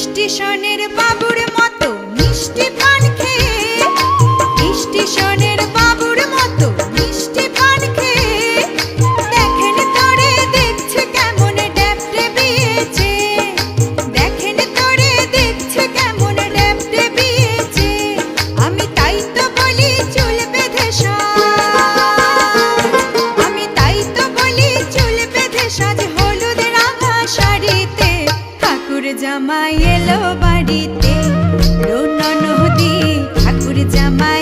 স্টেশনের বাবুর মতো মিষ্টি পান খেয়ে, স্টেশনের বাবুর মতো মিষ্টি পান খেয়ে দেখেন তোরে দেখছে কেমন ড্যাপটে বিয়েছে, দেখেন তোরে দেখছে কেমন ড্যাপটে বিয়েছে। আমি তাই তো বলি চুল বেঁধে সাজ, আমি তাই তো বলি চুল বেঁধে সাজ হলুদ রাঙা শাড়িতে। ঠাকুর জামাই এলো বাড়িতে, রোনা নদী ঠাকুর জামাই